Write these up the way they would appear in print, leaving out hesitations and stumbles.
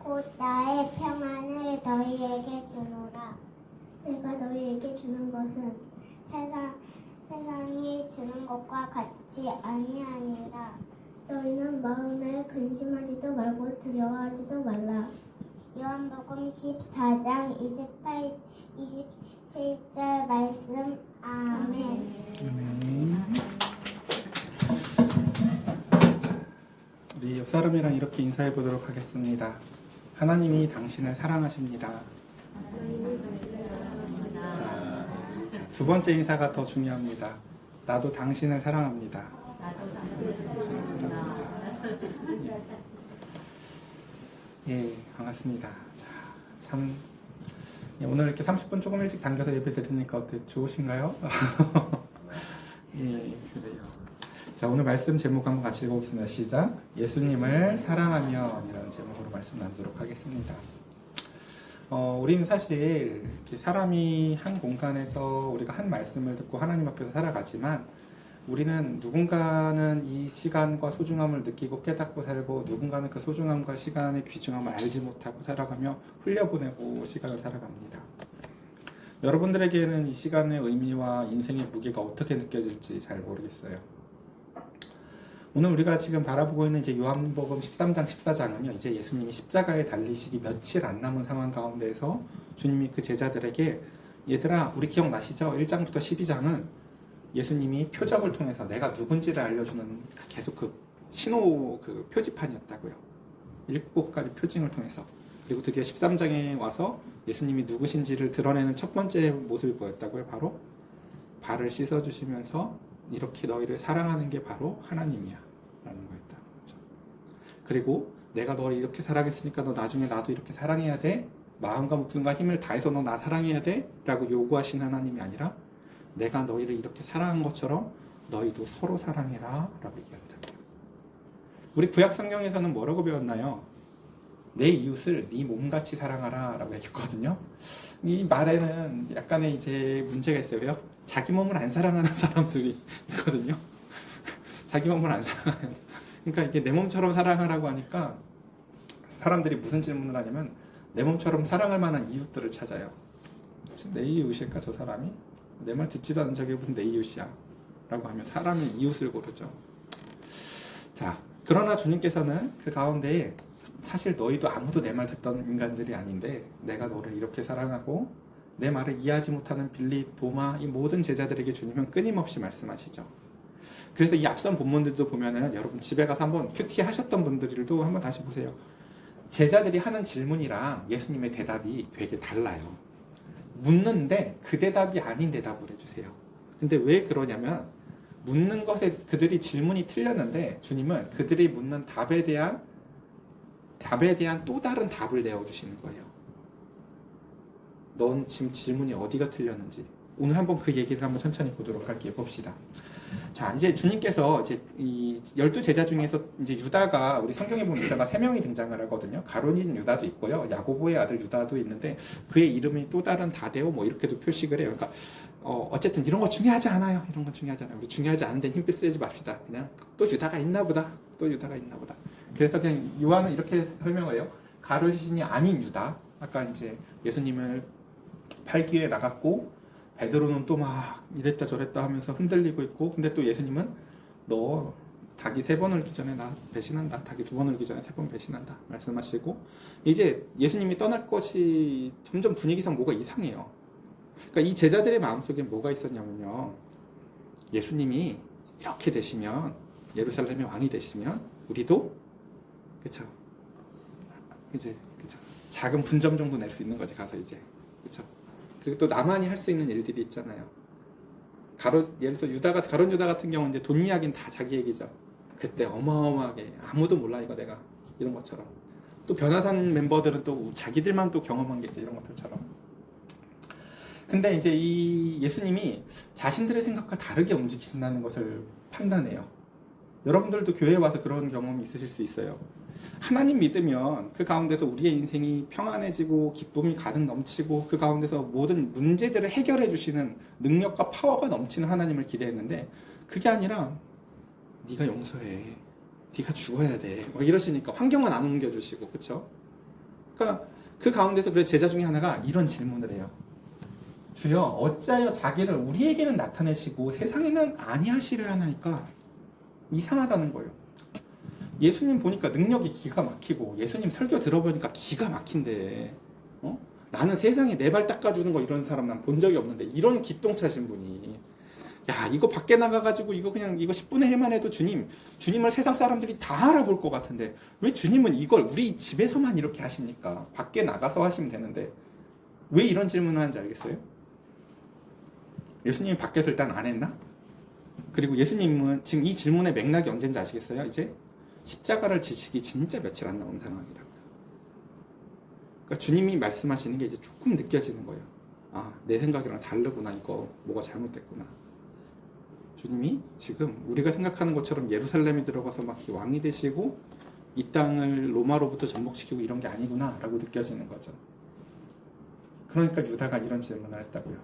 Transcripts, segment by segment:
곧 나의 평안을 너희에게 주노라. 내가 너희에게 주는 것은 세상이 주는 것과 같이 아니하니라. 너희는 마음에 근심하지도 말고 두려워하지도 말라. 요한복음 14장 27절 말씀. 아멘. 우리 옆 사람이랑 이렇게 인사해 보도록 하겠습니다. 하나님이 당신을 사랑하십니다. 자, 두 번째 인사가 더 중요합니다. 나도 당신을 사랑합니다. 예, 반갑습니다. 자, 참 오늘 이렇게 30분 조금 일찍 당겨서 예배 드리니까 어때 좋으신가요? 예, 그래요. 자, 오늘 말씀 제목 한번 같이 읽어보겠습니다. 시작. 예수님을 사랑하면 이라는 제목으로 말씀 나누도록 하겠습니다. 우리는 사실 이렇게 사람이 한 공간에서 우리가 한 말씀을 듣고 하나님 앞에서 살아가지만 우리는 누군가는 이 시간과 소중함을 느끼고 깨닫고 살고 누군가는 그 소중함과 시간의 귀중함을 알지 못하고 살아가며 흘려보내고 시간을 살아갑니다. 여러분들에게는 이 시간의 의미와 인생의 무게가 어떻게 느껴질지 잘 모르겠어요. 오늘 우리가 지금 바라보고 있는 이제 요한복음 13장 14장은요, 이제 예수님이 십자가에 달리시기 며칠 안 남은 상황 가운데서 주님이 그 제자들에게 얘들아, 우리 기억나시죠? 1장부터 12장은 예수님이 표적을 통해서 내가 누군지를 알려주는 계속 그 신호 그 표지판이었다고요. 7가지 표징을 통해서. 그리고 드디어 13장에 와서 예수님이 누구신지를 드러내는 첫 번째 모습이 보였다고요. 바로 발을 씻어주시면서 이렇게 너희를 사랑하는 게 바로 하나님이야 라는 거였다. 그리고 내가 너를 이렇게 사랑했으니까 너 나중에 나도 이렇게 사랑해야 돼. 마음과 목숨과 힘을 다해서 너 나 사랑해야 돼 라고 요구하신 하나님이 아니라 내가 너희를 이렇게 사랑한 것처럼 너희도 서로 사랑해라 라고 얘기한다. 우리 구약 성경에서는 뭐라고 배웠나요? 내 이웃을 네 몸같이 사랑하라 라고 했거든요. 이 말에는 약간의 이제 문제가 있어요. 왜요? 자기 몸을 안 사랑하는 사람들이 있거든요. 자기 몸을 안 사랑하는. 그러니까 이게 내 몸처럼 사랑하라고 하니까 사람들이 무슨 질문을 하냐면 내 몸처럼 사랑할 만한 이웃들을 찾아요. 내 이웃일까 저 사람이? 내 말 듣지도 않은 저게 무슨 내 이웃이야 라고 하면 사람이 이웃을 고르죠. 자, 그러나 주님께서는 그 가운데 사실 너희도 아무도 내 말 듣던 인간들이 아닌데 내가 너를 이렇게 사랑하고 내 말을 이해하지 못하는 빌립, 도마 이 모든 제자들에게 주님은 끊임없이 말씀하시죠. 그래서 이 앞선 본문들도 보면은 여러분 집에 가서 한번 큐티 하셨던 분들도 한번 다시 보세요. 제자들이 하는 질문이랑 예수님의 대답이 되게 달라요. 묻는데 그 대답이 아닌 대답을 해주세요. 근데 왜 그러냐면 묻는 것에 그들이 질문이 틀렸는데 주님은 그들이 묻는 답에 대한 또 다른 답을 내어주시는 거예요. 넌 지금 질문이 어디가 틀렸는지 오늘 한번 그 얘기를 한번 천천히 보도록 할게요. 봅시다. 자, 이제 주님께서 이제 이 12제자 중에서 이제 유다가 우리 성경에 보면 유다가 3명이 등장을 하거든요. 가룟인 유다도 있고요. 야고보의 아들 유다도 있는데 그의 이름이 또 다른 다데오 뭐 이렇게도 표식을 해요. 그러니까 어쨌든 이런 거 중요하지 않아요. 이런 건 중요하지 않아요. 우리 중요하지 않은 데 힘 쓰지 맙시다. 그냥 또 유다가 있나 보다. 또 유다가 있나 보다. 그래서 그냥 요한은 이렇게 설명을 해요. 가룟인이 아닌 유다. 아까 이제 예수님을 팔기 위해 나갔고 베드로는 또 막 이랬다 저랬다 하면서 흔들리고 있고 근데 또 예수님은 너 닭이 3번 울기 전에 나 배신한다. 닭이 2번 울기 전에 3번 배신한다. 말씀하시고 이제 예수님이 떠날 것이 점점 분위기상 뭐가 이상해요. 그러니까 이 제자들의 마음속에 뭐가 있었냐면요. 예수님이 이렇게 되시면 예루살렘의 왕이 되시면 우리도 그쵸 이제 그쵸 작은 분점 정도 낼 수 있는 거지 가서 이제 그쵸. 그리고 또 나만이 할 수 있는 일들이 있잖아요. 예를 들어서 가룟 유다 같은 경우는 이제 돈 이야기는 다 자기 얘기죠. 그때 어마어마하게 아무도 몰라 이거 내가 이런 것처럼. 또 변화산 멤버들은 또 자기들만 또 경험한 게 있죠. 이런 것들처럼. 근데 이제 이 예수님이 자신들의 생각과 다르게 움직이신다는 것을 판단해요. 여러분들도 교회에 와서 그런 경험이 있으실 수 있어요. 하나님 믿으면 그 가운데서 우리의 인생이 평안해지고 기쁨이 가득 넘치고 그 가운데서 모든 문제들을 해결해 주시는 능력과 파워가 넘치는 하나님을 기대했는데 그게 아니라 네가 용서해, 네가 죽어야 돼 막 이러시니까 환경은 안 옮겨주시고 그쵸? 그러니까 그 가운데서 그래서 제자 중에 하나가 이런 질문을 해요. 주여 어찌하여 자기를 우리에게는 나타내시고 세상에는 아니하시려 하나이까? 이상하다는 거예요. 예수님 보니까 능력이 기가 막히고 예수님 설교 들어보니까 기가 막힌데 나는 세상에 내 발 닦아주는 거 이런 사람 난 본 적이 없는데 이런 기똥차신 분이 야 이거 밖에 나가가지고 이거 그냥 이거 10분의 1만 해도 주님을 세상 사람들이 다 알아볼 것 같은데 왜 주님은 이걸 우리 집에서만 이렇게 하십니까? 밖에 나가서 하시면 되는데 왜 이런 질문을 하는지 알겠어요? 예수님이 밖에서 일단 안 했나? 그리고 예수님은 지금 이 질문의 맥락이 언제인지 아시겠어요? 이제 십자가를 지시기 진짜 며칠 안 남은 상황이라고요. 그러니까 주님이 말씀하시는 게 이제 조금 느껴지는 거예요. 아, 내 생각이랑 다르구나. 이거 뭐가 잘못됐구나. 주님이 지금 우리가 생각하는 것처럼 예루살렘에 들어가서 막 왕이 되시고 이 땅을 로마로부터 전복시키고 이런 게 아니구나 라고 느껴지는 거죠. 그러니까 유다가 이런 질문을 했다고요.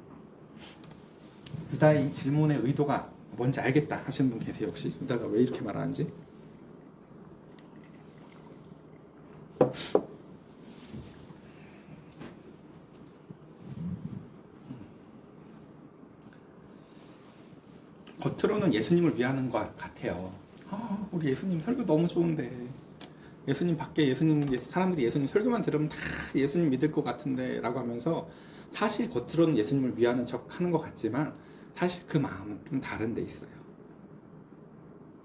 유다의 이 질문의 의도가 뭔지 알겠다 하시는 분 계세요 혹시? 유다가 왜 이렇게 말하는지? 겉으로는 예수님을 위하는 것 같아요. 우리 예수님 설교 너무 좋은데 예수님 밖에 사람들이 예수님 설교만 들으면 다 예수님 믿을 것 같은데 라고 하면서 사실 겉으로는 예수님을 위하는 척 하는 것 같지만 사실 그 마음은 좀 다른 데 있어요.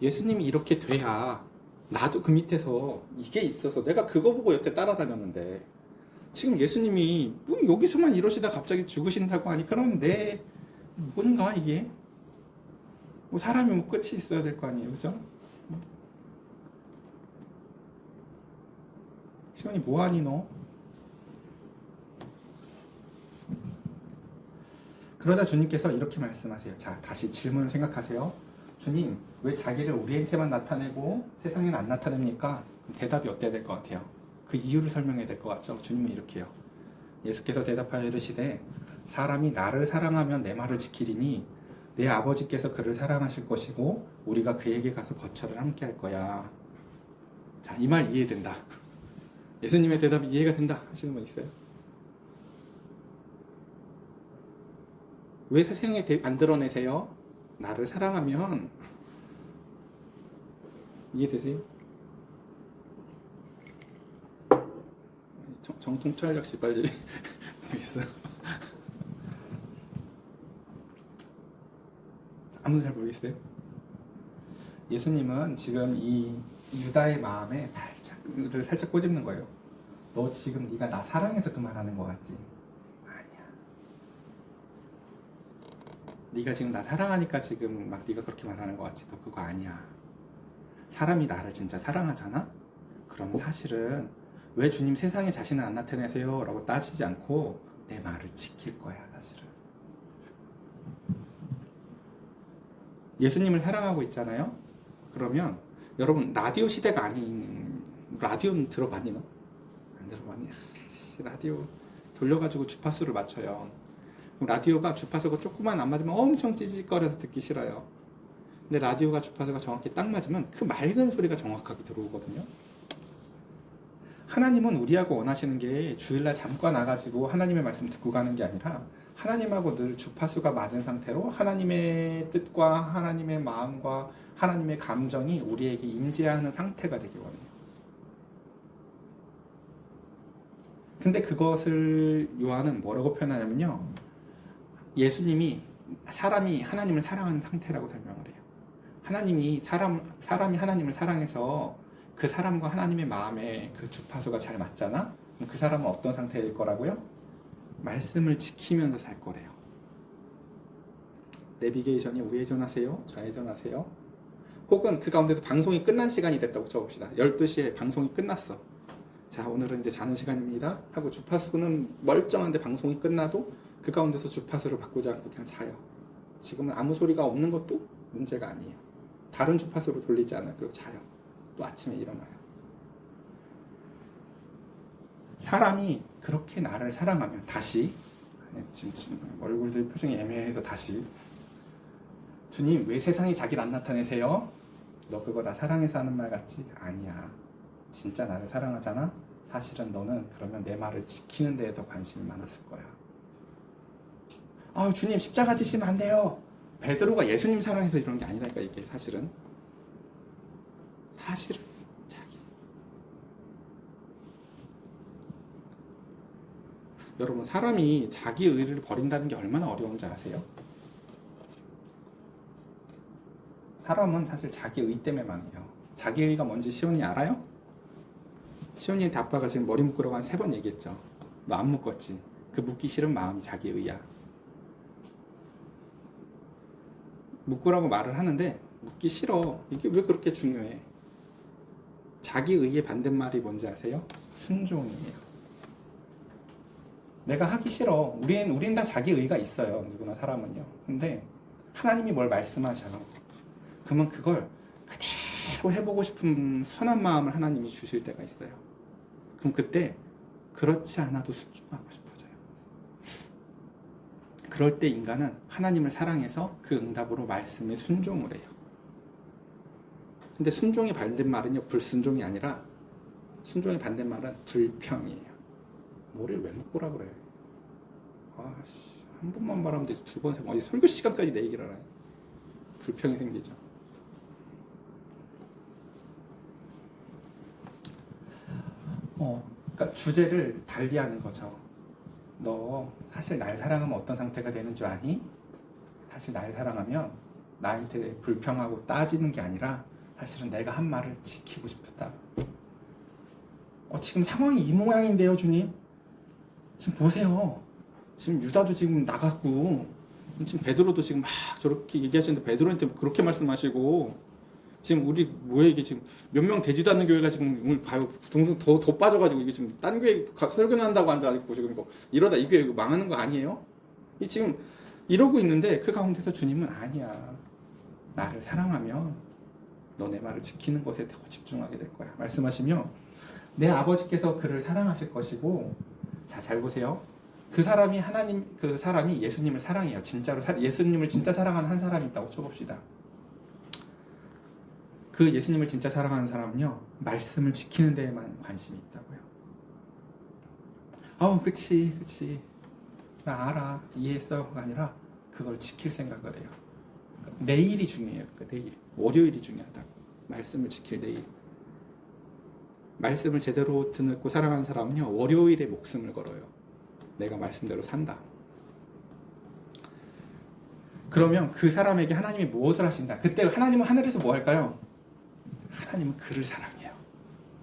예수님이 이렇게 돼야 나도 그 밑에서 이게 있어서 내가 그거 보고 여태 따라다녔는데 지금 예수님이 뭐 여기서만 이러시다 갑자기 죽으신다고 하니 그럼 내 뭔가 이게 뭐 사람이 뭐 끝이 있어야 될 거 아니에요, 그죠? 시원이 뭐하니 너? 그러다 주님께서 이렇게 말씀하세요. 자, 다시 질문을 생각하세요. 주님, 왜 자기를 우리한테만 나타내고 세상에는 안 나타냅니까? 그럼 대답이 어때야 될 것 같아요? 그 이유를 설명해야 될 것 같죠? 주님은 이렇게 해요. 예수께서 대답하여 이르시되 사람이 나를 사랑하면 내 말을 지키리니 내 아버지께서 그를 사랑하실 것이고 우리가 그에게 가서 거처를 함께 할 거야. 자, 이 말 이해된다. 예수님의 대답이 이해가 된다 하시는 분 있어요? 왜 세상에 만들어내세요? 나를 사랑하면 이해되세요? 정통찰 역시 빨리 모르겠어요. 아무도 잘 모르겠어요? 예수님은 지금 이 유다의 마음에 살짝 꼬집는 거예요. 너 지금 네가 나 사랑해서 그 말하는 거 같지? 아니야. 네가 지금 나 사랑하니까 지금 막 네가 그렇게 말하는 거 같지? 너 그거 아니야. 사람이 나를 진짜 사랑하잖아? 그럼 사실은 왜 주님 세상에 자신을 안 나타내세요? 라고 따지지 않고 내 말을 지킬 거야, 사실은. 예수님을 사랑하고 있잖아요? 그러면 여러분 라디오 시대가 아닌 라디오는 들어봤니 너? 안 들어봤니? 라디오 돌려가지고 주파수를 맞춰요. 라디오가 주파수가 조금만 안 맞으면 엄청 찌직거려서 듣기 싫어요. 근데 라디오가 주파수가 정확히 딱 맞으면 그 맑은 소리가 정확하게 들어오거든요. 하나님은 우리하고 원하시는 게 주일날 잠깐 와가지고 하나님의 말씀 듣고 가는 게 아니라 하나님하고 늘 주파수가 맞은 상태로 하나님의 뜻과 하나님의 마음과 하나님의 감정이 우리에게 임재하는 상태가 되기 원해요. 근데 그것을 요한은 뭐라고 표현하냐면요. 예수님이 사람이 하나님을 사랑하는 상태라고 설명을 해요. 사람이 하나님을 사랑해서 그 사람과 하나님의 마음에 그 주파수가 잘 맞잖아? 그럼 그 사람은 어떤 상태일 거라고요? 말씀을 지키면서 살 거래요. 내비게이션이 우회전하세요? 좌회전하세요? 혹은 그 가운데서 방송이 끝난 시간이 됐다고 쳐봅시다. 12시에 방송이 끝났어. 자, 오늘은 이제 자는 시간입니다 하고 주파수는 멀쩡한데 방송이 끝나도 그 가운데서 주파수를 바꾸지 않고 그냥 자요. 지금은 아무 소리가 없는 것도 문제가 아니에요. 다른 주파수로 돌리지 않아요. 그리고 자요. 또 아침에 일어나요. 사람이 그렇게 나를 사랑하면 다시 지금 얼굴들 표정이 애매해서 다시 주님 왜 세상에 자기를 안 나타내세요? 너 그거 나 사랑해서 하는 말 같지? 아니야. 진짜 나를 사랑하잖아? 사실은 너는 그러면 내 말을 지키는 데에 더 관심이 많았을 거야. 아, 주님 십자가 지시면 안 돼요. 베드로가 예수님 사랑해서 이런 게 아니라니까. 이게 사실은 자기. 여러분, 사람이 자기 의를 버린다는 게 얼마나 어려운지 아세요? 사람은 사실 자기 의 때문에 망해요. 자기 의가 뭔지 시온이 알아요? 시온이한테 아빠가 지금 머리 묶으라고 한 3번 얘기했죠. 너 안 묶었지? 그 묶기 싫은 마음이 자기 의야. 묶으라고 말을 하는데 묶기 싫어. 이게 왜 그렇게 중요해? 자기 의의 반대말이 뭔지 아세요? 순종이에요. 내가 하기 싫어. 우린 다 자기 의가 있어요. 누구나 사람은요. 근데 하나님이 뭘 말씀하셔요. 그러면 그걸 그대로 해보고 싶은 선한 마음을 하나님이 주실 때가 있어요. 그럼 그때 그렇지 않아도 순종하고 싶어져요. 그럴 때 인간은 하나님을 사랑해서 그 응답으로 말씀에 순종을 해요. 근데 순종의 반대말은요, 불순종이 아니라 순종의 반대말은 불평이에요. 뭐를 왜 묶으라 그래? 아씨, 한 번만 말하면 되지. 2번, 3번. 어디 설교 시간까지 내 얘기를 하나요? 불평이 생기죠. 그러니까 주제를 달리하는 거죠. 너 사실 날 사랑하면 어떤 상태가 되는 줄 아니? 사실 날 사랑하면 나한테 불평하고 따지는 게 아니라 사실은 내가 한 말을 지키고 싶다. 지금 상황이 이 모양인데요, 주님. 지금 보세요. 지금 유다도 지금 나갔고, 지금 베드로도 지금 막 저렇게 얘기하시는데 베드로한테 그렇게 말씀하시고, 지금 우리 뭐야 이게 지금 몇 명 되지도 않는 교회가 지금 오늘 봐요. 동생 더 빠져가지고 이게 지금 딴 교회 설교한다고 앉아있고 지금 이러다 이 교회 망하는 거 아니에요? 이 지금 이러고 있는데 그 가운데서 주님은 아니야. 나를 사랑하면 너 내 말을 지키는 것에 더 집중하게 될 거야. 말씀하시며 내 아버지께서 그를 사랑하실 것이고, 자, 잘 보세요. 그 사람이 예수님을 사랑해요. 진짜로 예수님을 진짜 사랑하는 한 사람이 있다고 쳐봅시다. 그 예수님을 진짜 사랑하는 사람은요, 말씀을 지키는 데에만 관심이 있다고요. 그치. 나 알아. 이해했어가 아니라 그걸 지킬 생각을 해요. 그러니까 내일이 중요해요. 그러니까 내일. 월요일이 중요하다고. 말씀을 지킬 내일. 말씀을 제대로 듣고 사랑하는 사람은요, 월요일에 목숨을 걸어요. 내가 말씀대로 산다. 그러면 그 사람에게 하나님이 무엇을 하신다? 그때 하나님은 하늘에서 뭐 할까요? 하나님은 그를 사랑해요.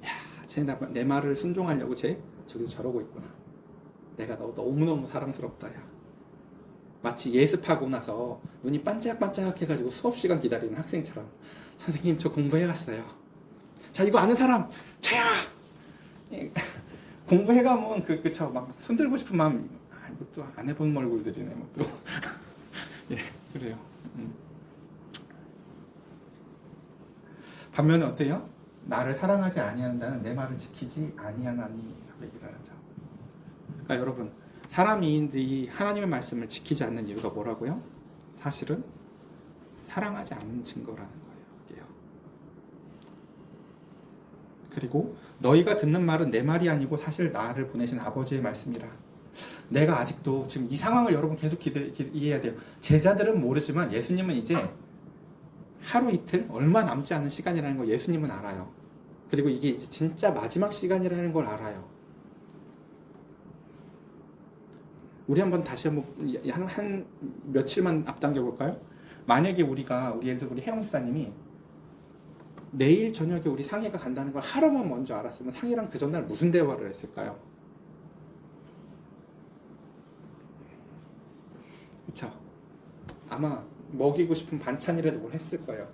야, 쟤 내 말을 순종하려고 쟤 저기서 저러고 있구나. 내가 너 너무너무 사랑스럽다. 야. 마치 예습하고 나서 눈이 반짝반짝 해가지고 수업 시간 기다리는 학생처럼, 선생님 저 공부해갔어요. 자, 이거 아는 사람 자야. 공부해가면 그쵸, 막 손들고 싶은 마음. 이것도 안 해본 얼굴들이네. 뭐 또. 예, 그래요. 반면에 어때요? 나를 사랑하지 아니하는 자는 내 말을 지키지 아니하나니 얘기를 하죠. 그러니까 여러분, 사람이 하나님의 말씀을 지키지 않는 이유가 뭐라고요? 사실은 사랑하지 않는 증거라는 거예요. 이게요. 그리고 너희가 듣는 말은 내 말이 아니고 사실 나를 보내신 아버지의 말씀이라. 내가 아직도 지금 이 상황을 여러분 계속 이해해야 돼요. 제자들은 모르지만 예수님은 이제 하루 이틀 얼마 남지 않은 시간이라는 걸 예수님은 알아요. 그리고 이게 이제 진짜 마지막 시간이라는 걸 알아요. 우리 다시 한번 한 며칠만 앞당겨 볼까요? 만약에 우리 혜영 집사님이 내일 저녁에 우리 상희가 간다는 걸 하루만 먼저 알았으면 상희랑 그 전날 무슨 대화를 했을까요? 그쵸? 아마 먹이고 싶은 반찬이라도 뭘 했을 거예요.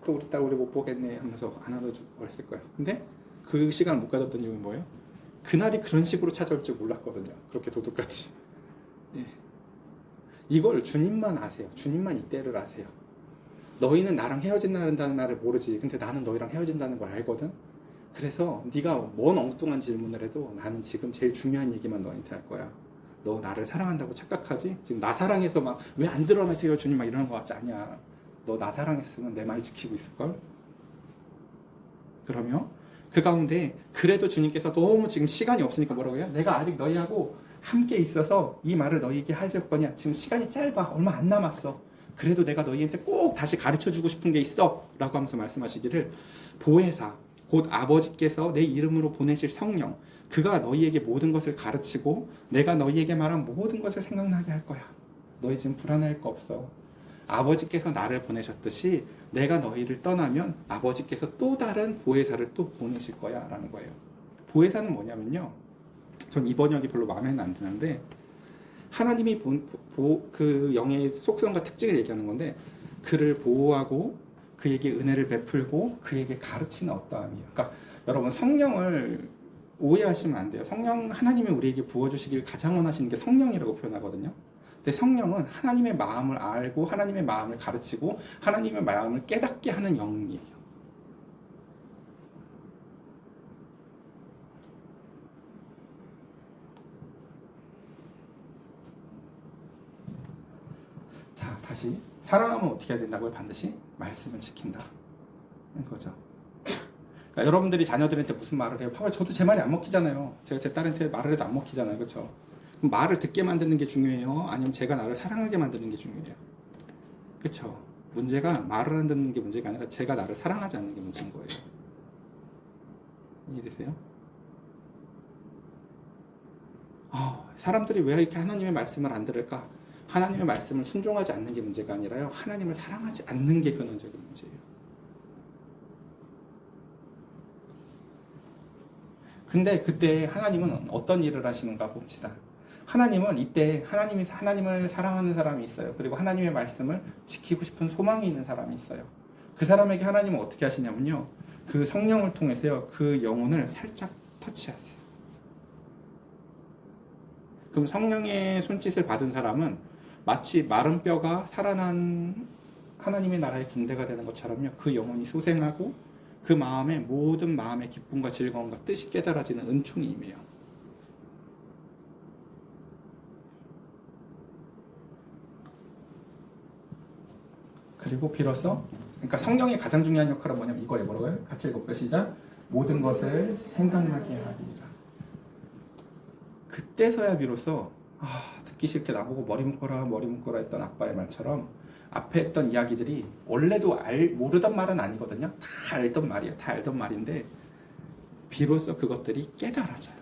또 우리 딸 우리 못 보겠네 하면서 안 안아주고 했을 거예요. 근데 그 시간을 못 가졌던 이유는 뭐예요? 그날이 그런 식으로 찾아올 줄 몰랐거든요. 그렇게 도둑같이. 예. 이걸 주님만 아세요. 주님만 이때를 아세요. 너희는 나랑 헤어진다는 날을 모르지. 근데 나는 너희랑 헤어진다는 걸 알거든. 그래서 네가 뭔 엉뚱한 질문을 해도 나는 지금 제일 중요한 얘기만 너한테 할 거야. 너 나를 사랑한다고 착각하지? 지금 나 사랑해서 막 왜 안 드러나세요 주님 막 이러는 거 같지 않냐. 너 나 사랑했으면 내 말 지키고 있을걸? 그러면 그 가운데 그래도 주님께서 너무 지금 시간이 없으니까 뭐라고 해요? 내가 아직 너희하고 함께 있어서 이 말을 너희에게 하실 거냐? 지금 시간이 짧아. 얼마 안 남았어. 그래도 내가 너희한테 꼭 다시 가르쳐주고 싶은 게 있어. 라고 하면서 말씀하시기를 보혜사, 곧 아버지께서 내 이름으로 보내실 성령, 그가 너희에게 모든 것을 가르치고 내가 너희에게 말한 모든 것을 생각나게 할 거야. 너희 지금 불안할 거 없어. 아버지께서 나를 보내셨듯이 내가 너희를 떠나면 아버지께서 또 다른 보혜사를 또 보내실 거야 라는 거예요. 보혜사는 뭐냐면요, 전 이 번역이 별로 마음에는 안 드는데 하나님이 그 영의 속성과 특징을 얘기하는 건데, 그를 보호하고 그에게 은혜를 베풀고 그에게 가르치는 어떠함이에요. 그러니까 여러분, 성령을 오해하시면 안 돼요. 성령, 하나님이 우리에게 부어주시길 가장 원하시는 게 성령이라고 표현하거든요. 근데 성령은 하나님의 마음을 알고 하나님의 마음을 가르치고 하나님의 마음을 깨닫게 하는 영이에요. 자, 다시 사랑하면 어떻게 해야 된다고요? 반드시 말씀을 지킨다. 그거죠. 그러니까 여러분들이 자녀들한테 무슨 말을 해요? 봐봐, 저도 제 말이 안 먹히잖아요. 제가 제 딸한테 말을 해도 안 먹히잖아요. 그렇죠? 그럼 말을 듣게 만드는 게 중요해요? 아니면 제가 나를 사랑하게 만드는 게 중요해요? 그렇죠? 문제가 말을 안 듣는 게 문제가 아니라 제가 나를 사랑하지 않는 게 문제인 거예요. 이해되세요? 사람들이 왜 이렇게 하나님의 말씀을 안 들을까? 하나님의 말씀을 순종하지 않는 게 문제가 아니라요, 하나님을 사랑하지 않는 게 근원적인 문제예요. 근데 그때 하나님은 어떤 일을 하시는가 봅시다. 하나님은 이때 하나님을 사랑하는 사람이 있어요. 그리고 하나님의 말씀을 지키고 싶은 소망이 있는 사람이 있어요. 그 사람에게 하나님은 어떻게 하시냐면요, 그 성령을 통해서요, 그 영혼을 살짝 터치하세요. 그럼 성령의 손짓을 받은 사람은 마치 마른 뼈가 살아난 하나님의 나라의 군대가 되는 것처럼요, 그 영혼이 소생하고 그 마음에 모든 마음의 기쁨과 즐거움과 뜻이 깨달아지는 은총이 임해요. 그리고 비로소, 그러니까 성령의 가장 중요한 역할은 뭐냐면 이거예요. 뭐라고요? 같이 읽어볼까요? 시작. 모든 것을 생각나게 하리라. 그때서야 비로소 듣기 싫게 나보고 머리 묶어라 했던 아빠의 말처럼 앞에 했던 이야기들이 원래도 모르던 말은 아니거든요. 다 알던 말이에요. 다 알던 말인데 비로소 그것들이 깨달아져요.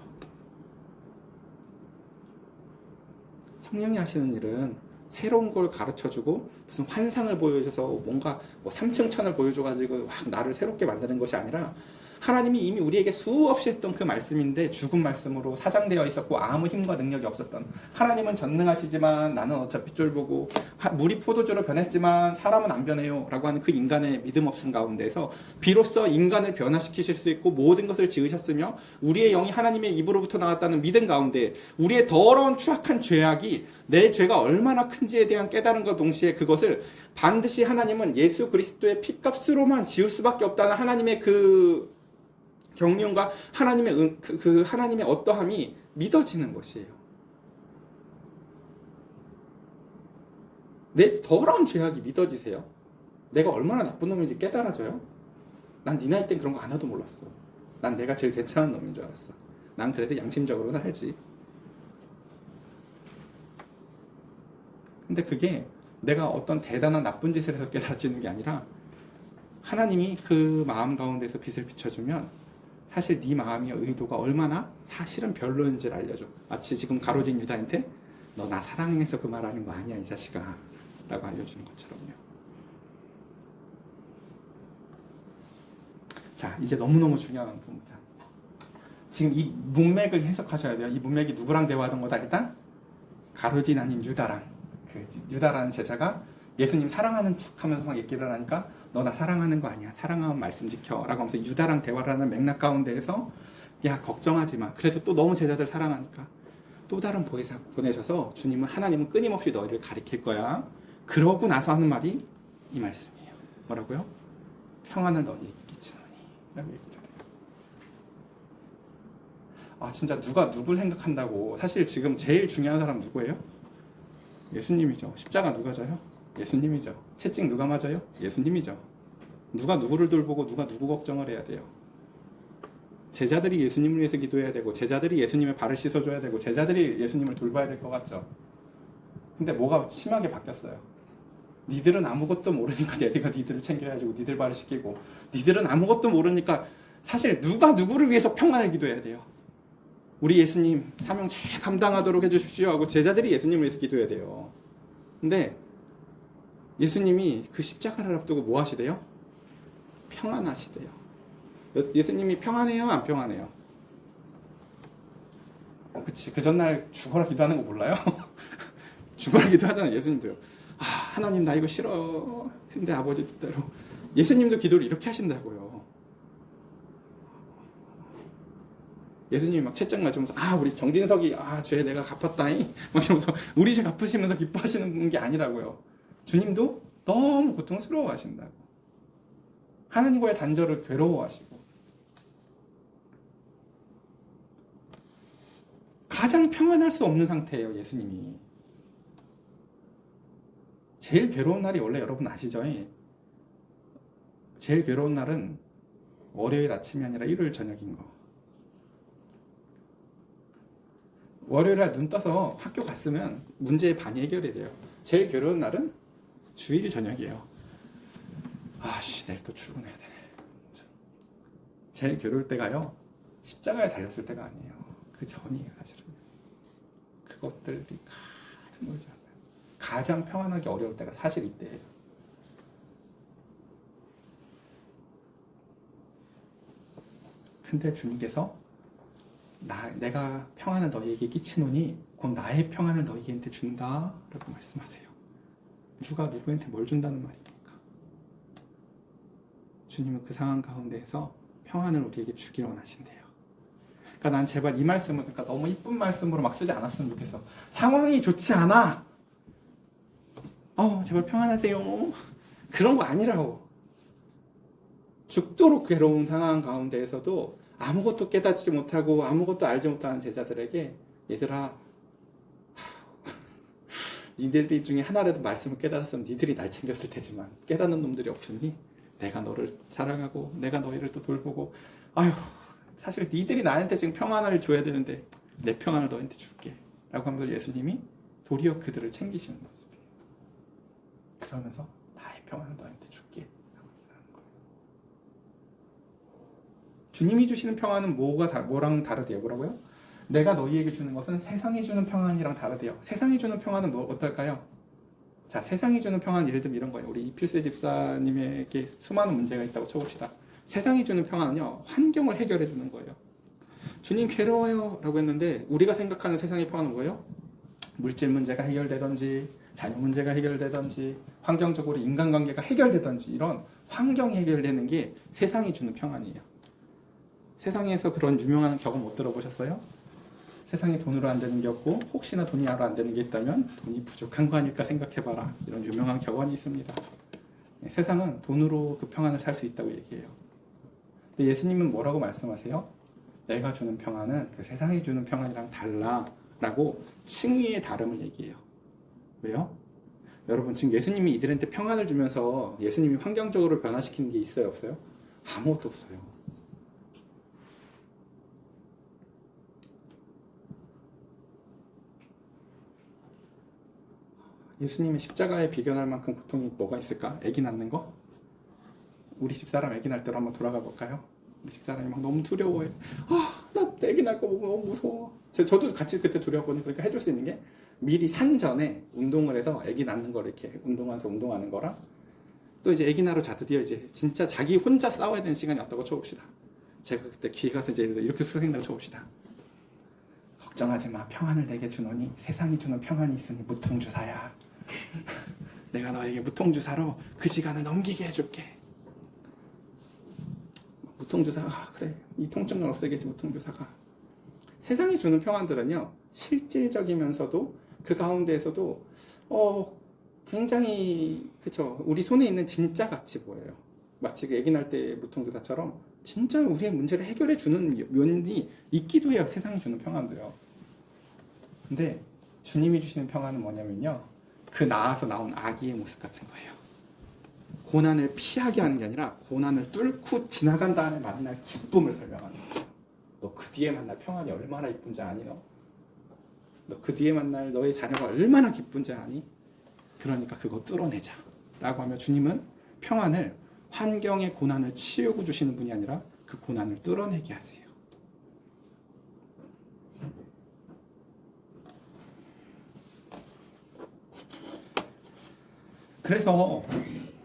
성령이 하시는 일은 새로운 걸 가르쳐주고 무슨 환상을 보여줘서 뭔가 3층 천을 보여줘가지고 막 나를 새롭게 만드는 것이 아니라, 하나님이 이미 우리에게 수없이 했던 그 말씀인데 죽은 말씀으로 사장되어 있었고 아무 힘과 능력이 없었던, 하나님은 전능하시지만 나는 어차피 쫄보고 물이 포도주로 변했지만 사람은 안 변해요 라고 하는 그 인간의 믿음 없음 가운데서 비로소 인간을 변화시키실 수 있고 모든 것을 지으셨으며 우리의 영이 하나님의 입으로부터 나왔다는 믿음 가운데 우리의 더러운 추악한 죄악이 내 죄가 얼마나 큰지에 대한 깨달음과 동시에 그것을 반드시 하나님은 예수 그리스도의 핏값으로만 지을 수밖에 없다는 하나님의 그 경륜과 하나님의 하나님의 어떠함이 믿어지는 것이에요. 내 더러운 죄악이 믿어지세요? 내가 얼마나 나쁜 놈인지 깨달아져요? 난 네 나이 땐 그런 거 하나도 몰랐어. 난 내가 제일 괜찮은 놈인 줄 알았어. 난 그래도 양심적으로 살지. 근데 그게 내가 어떤 대단한 나쁜 짓을 해서 깨달아지는 게 아니라 하나님이 그 마음 가운데서 빛을 비춰주면 사실 네 마음의 의도가 얼마나 사실은 별로인지를 알려줘. 마치 지금 가로진 유다한테 너 나 사랑해서 그 말하는 거 아니야 이 자식아 라고 알려주는 것처럼요. 자, 이제 너무너무 중요한 부분입니다. 지금 이 문맥을 해석하셔야 돼요. 이 문맥이 누구랑 대화하던 거다? 일단 가로진 아닌 유다랑, 그 유다라는 제자가 예수님 사랑하는 척하면서 막 얘기를 하니까 너 나 사랑하는 거 아니야, 사랑하면 말씀 지켜 라고 하면서 유다랑 대화를 하는 맥락 가운데에서 야 걱정하지 마, 그래도 또 너무 제자들 사랑하니까 또 다른 보혜사 보내셔서 하나님은 끊임없이 너희를 가리킬 거야. 그러고 나서 하는 말이 이 말씀이에요. 뭐라고요? 평안을 너희에게 끼치노니 라고 얘기를 해요. 진짜 누가 누굴 생각한다고. 사실 지금 제일 중요한 사람 누구예요? 예수님이죠. 십자가 누가 져요? 예수님이죠. 채찍 누가 맞아요? 예수님이죠. 누가 누구를 돌보고 누가 누구 걱정을 해야 돼요? 제자들이 예수님을 위해서 기도해야 되고 제자들이 예수님의 발을 씻어줘야 되고 제자들이 예수님을 돌봐야 될 것 같죠. 근데 뭐가 심하게 바뀌었어요. 니들은 아무것도 모르니까 내가 니들을 챙겨야지, 니들 발을 씻기고, 니들은 아무것도 모르니까 사실 누가 누구를 위해서 평안을 기도해야 돼요. 우리 예수님 사명 잘 감당하도록 해주십시오 하고 제자들이 예수님을 위해서 기도해야 돼요. 근데 예수님이 그 십자가를 앞두고 뭐 하시대요? 평안하시대요. 예수님이 평안해요? 안 평안해요? 그치. 그 전날 죽어라 기도하는 거 몰라요? 죽어라 기도하잖아요. 예수님도요. 아, 하나님 나 이거 싫어. 근데 아버지 뜻대로. 예수님도 기도를 이렇게 하신다고요. 예수님이 막 채찍 맞으면서 아 우리 정진석이 죄 내가 갚았다잉 막 이러면서 우리 죄 갚으시면서 기뻐하시는 게 아니라고요. 주님도 너무 고통스러워 하신다고. 하나님과의 단절을 괴로워하시고 가장 평안할 수 없는 상태예요. 예수님이 제일 괴로운 날이 원래 여러분 아시죠? 제일 괴로운 날은 월요일 아침이 아니라 일요일 저녁인 거. 월요일날 눈 떠서 학교 갔으면 문제의 반이 해결이 돼요. 제일 괴로운 날은 주일 저녁이에요. 아씨 내일 또 출근해야 되네. 제일 괴로울 때가요 십자가에 달렸을 때가 아니에요. 그 전이에요. 사실은 그것들이 가장 멀지 않아요. 가장 평안하기 어려울 때가 사실 이때예요. 근데 주님께서 내가 평안을 너희에게 끼치노니 곧 나의 평안을 너희한테 준다 라고 말씀하세요. 누가 누구한테 뭘 준다는 말입니까? 주님은 그 상황 가운데에서 평안을 우리에게 주기를 원하신대요. 그러니까 난 제발 이 말씀을 너무 이쁜 말씀으로 막 쓰지 않았으면 좋겠어. 상황이 좋지 않아. 제발 평안하세요. 그런 거 아니라고. 죽도록 괴로운 상황 가운데에서도 아무것도 깨닫지 못하고 아무것도 알지 못하는 제자들에게 얘들아 니들이 중에 하나라도 말씀을 깨달았으면 니들이 날 챙겼을 테지만 깨닫는 놈들이 없으니 내가 너를 사랑하고 내가 너희를 또 돌보고 사실 니들이 나한테 지금 평안을 줘야 되는데 내 평안을 너희한테 줄게 라고 하면서 예수님이 도리어 그들을 챙기시는 모습이에요. 그러면서 나의 평안을 너희한테 줄게. 주님이 주시는 평안은 뭐랑 다르대요? 뭐라고요? 내가 너희에게 주는 것은 세상이 주는 평안이랑 다르대요. 세상이 주는 평안은 어떨까요? 자, 세상이 주는 평안 예를 들면 이런 거예요. 우리 이필세 집사님에게 수많은 문제가 있다고 쳐봅시다. 세상이 주는 평안은요, 환경을 해결해 주는 거예요. 주님 괴로워요 라고 했는데 우리가 생각하는 세상의 평안은 뭐예요? 물질 문제가 해결되든지 자녀 문제가 해결되든지 환경적으로 인간관계가 해결되든지 이런 환경이 해결되는 게 세상이 주는 평안이에요. 세상에서 그런 유명한 격언 못 들어보셨어요? 세상에 돈으로 안 되는 게 없고 혹시나 돈이 안 되는 게 있다면 돈이 부족한 거 아닐까 생각해봐라. 이런 유명한 격언이 있습니다. 세상은 돈으로 그 평안을 살 수 있다고 얘기해요. 근데 예수님은 뭐라고 말씀하세요? 내가 주는 평안은 그 세상이 주는 평안이랑 달라 라고 층위의 다름을 얘기해요. 왜요? 여러분 지금 예수님이 이들한테 평안을 주면서 예수님이 환경적으로 변화시키는 게 있어요? 없어요? 아무것도 없어요. 예수님의 십자가에 비견할 만큼 고통이 뭐가 있을까? 아기 낳는 거? 우리 집사람 아기 낳을 때로 한번 돌아가 볼까요? 우리 집사람이 막 너무 두려워해. 나 아기 낳을 거 보고 너무 무서워. 저도 같이 그때 두려웠거든요. 그러니까 해줄 수 있는 게 미리 산전에 운동을 해서 아기 낳는 거를 이렇게 운동하는 거랑 또 이제 아기 낳으러 자드디어 이제 진짜 자기 혼자 싸워야 되는 시간이 왔다고 쳐봅시다. 제가 그때 기회 가서 이제 이렇게 생각을 쳐봅시다. 걱정하지 마. 평안을 내게 주노니 세상이 주는 평안이 있으니 무통주사야. 내가 너에게 무통주사로 그 시간을 넘기게 해줄게. 무통주사 그래 이 통증을 없애겠지. 무통주사가 세상이 주는 평안들은요 실질적이면서도 그 가운데에서도 굉장히 그쵸 우리 손에 있는 진짜 같이 보여요. 마치 그 아기 낳을 때 무통주사처럼 진짜 우리의 문제를 해결해 주는 면이 있기도 해요. 세상이 주는 평안도요. 근데 주님이 주시는 평안은 뭐냐면요 그 낳아서 나온 아기의 모습 같은 거예요. 고난을 피하게 하는 게 아니라 고난을 뚫고 지나간 다음에 만날 기쁨을 설명하는 거예요. 너 그 뒤에 만날 평안이 얼마나 이쁜지 아니 너? 너 그 뒤에 만날 너의 자녀가 얼마나 기쁜지 아니? 그러니까 그거 뚫어내자 라고 하며 주님은 평안을 환경의 고난을 치우고 주시는 분이 아니라 그 고난을 뚫어내게 하세요. 그래서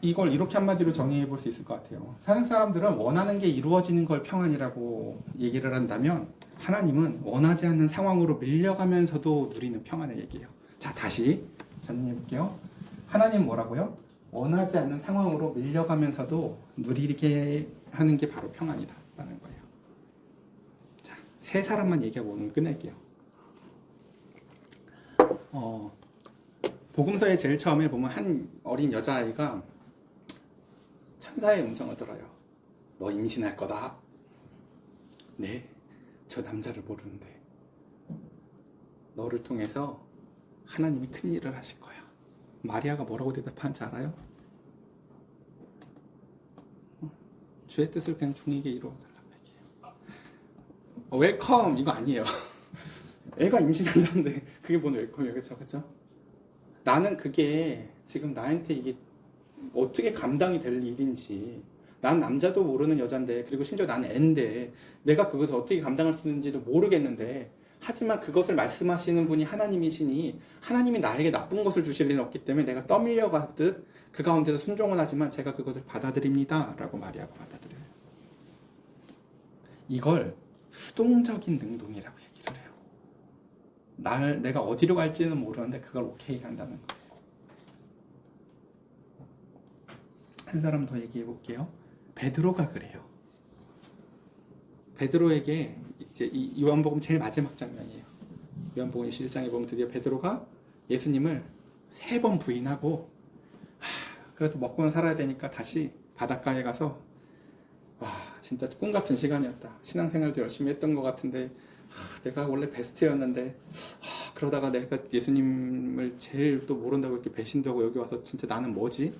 이걸 이렇게 한마디로 정의해 볼 수 있을 것 같아요. 세상 사람들은 원하는 게 이루어지는 걸 평안이라고 얘기를 한다면 하나님은 원하지 않는 상황으로 밀려가면서도 누리는 평안을 얘기해요. 자, 다시 정리해 볼게요. 하나님 뭐라고요? 원하지 않는 상황으로 밀려가면서도 누리게 하는 게 바로 평안이다 라는 거예요. 자, 세 사람만 얘기하고 오늘 끝낼게요. 복음서의 제일 처음에 보면 한 어린 여자아이가 천사의 음성을 들어요. 너 임신할 거다. 네, 저 남자를 모르는데 너를 통해서 하나님이 큰 일을 하실 거야. 마리아가 뭐라고 대답하는지 알아요? 주의 뜻을 그냥 종이게 이루어달라고 얘기해요. 웰컴 이거 아니에요. 애가 임신한다는데 그게 뭔 웰컴이에요. 그렇죠? 그렇죠? 나는 그게 지금 나한테 이게 어떻게 감당이 될 일인지, 난 남자도 모르는 여잔데, 그리고 심지어 나는 애인데 내가 그것을 어떻게 감당할 수 있는지도 모르겠는데, 하지만 그것을 말씀하시는 분이 하나님이시니 하나님이 나에게 나쁜 것을 주실 리는 없기 때문에 내가 떠밀려 가듯 그 가운데서 순종은 하지만 제가 그것을 받아들입니다 라고 마리아가 받아들여요. 이걸 수동적인 능동이라고 얘기를 해요. 내가 어디로 갈지는 모르는데 그걸 오케이 한다는 거예요. 한 사람 더 얘기해 볼게요. 베드로가 그래요. 베드로에게 이제 이 요한복음 제일 마지막 장면이에요. 요한복음 21장에 보면 드디어 베드로가 예수님을 3번 부인하고 그래도 먹고는 살아야 되니까 다시 바닷가에 가서 와 진짜 꿈 같은 시간이었다. 신앙생활도 열심히 했던 것 같은데 내가 원래 베스트였는데 그러다가 내가 예수님을 제일 또 모른다고 이렇게 배신도 하고 여기 와서 진짜 나는 뭐지?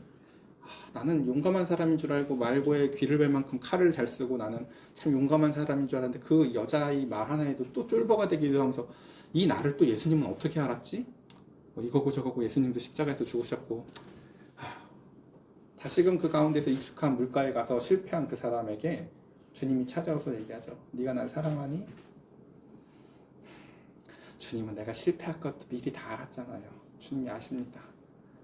나는 용감한 사람인 줄 알고 말고에 귀를 벨 만큼 칼을 잘 쓰고 나는 참 용감한 사람인 줄 알았는데 그 여자의 말 하나에도 또 쫄보가 되기도 하면서 이 나를 또 예수님은 어떻게 알았지? 이거고 저거고 예수님도 십자가에서 죽으셨고 다시금 그 가운데서 익숙한 물가에 가서 실패한 그 사람에게 주님이 찾아와서 얘기하죠. 네가 날 사랑하니? 주님은 내가 실패할 것도 미리 다 알았잖아요. 주님이 아십니다.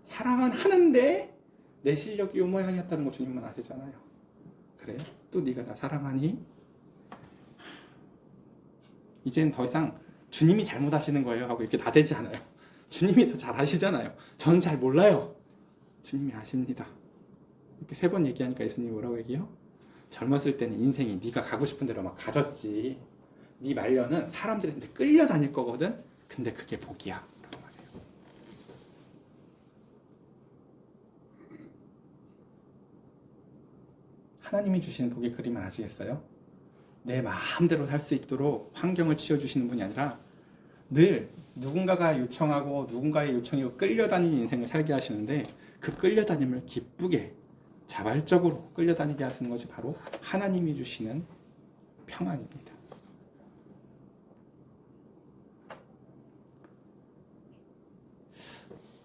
사랑은 하는데 내 실력이 요 모양이었다는 거 주님은 아시잖아요. 그래? 또 네가 나 사랑하니? 이젠 더 이상 주님이 잘못하시는 거예요 하고 이렇게 나대지 않아요. 주님이 더 잘 아시잖아요. 전 잘 몰라요. 주님이 아십니다. 이렇게 3번 얘기하니까 예수님이 뭐라고 얘기해요? 젊었을 때는 인생이 네가 가고 싶은 대로 막 가졌지. 네 말년은 사람들한테 끌려다닐 거거든. 근데 그게 복이야. 하나님이 주시는 복의 그림을 아시겠어요? 내 마음대로 살 수 있도록 환경을 치워주시는 분이 아니라 늘 누군가가 요청하고 누군가의 요청이 끌려다니는 인생을 살게 하시는데 그 끌려다님을 기쁘게 자발적으로 끌려다니게 하시는 것이 바로 하나님이 주시는 평안입니다.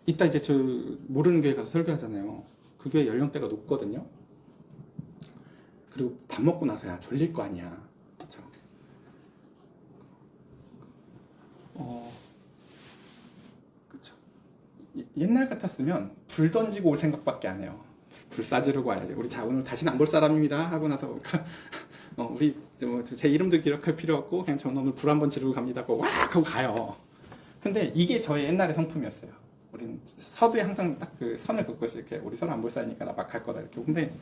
이따 이제 저 모르는 교회 가서 설교하잖아요. 그 교회 연령대가 높거든요. 그리고 밥 먹고 나서야 졸릴 거 아니야. 그렇죠? 그렇죠. 옛날 같았으면 불 던지고 올 생각밖에 안 해요. 불 싸지르고 와야지. 우리 자 오늘 다시는 안 볼 사람입니다 하고 나서 우리 제 이름도 기록할 필요 없고 그냥 저는 오늘 불 한번 지르고 갑니다 하고 와 하고 가요. 근데 이게 저의 옛날의 성품이었어요. 우리는 서두에 항상 딱 그 선을 긋고서 이렇게 우리 서로 안 볼 사이니까 나 막 갈 거다 이렇게. 근데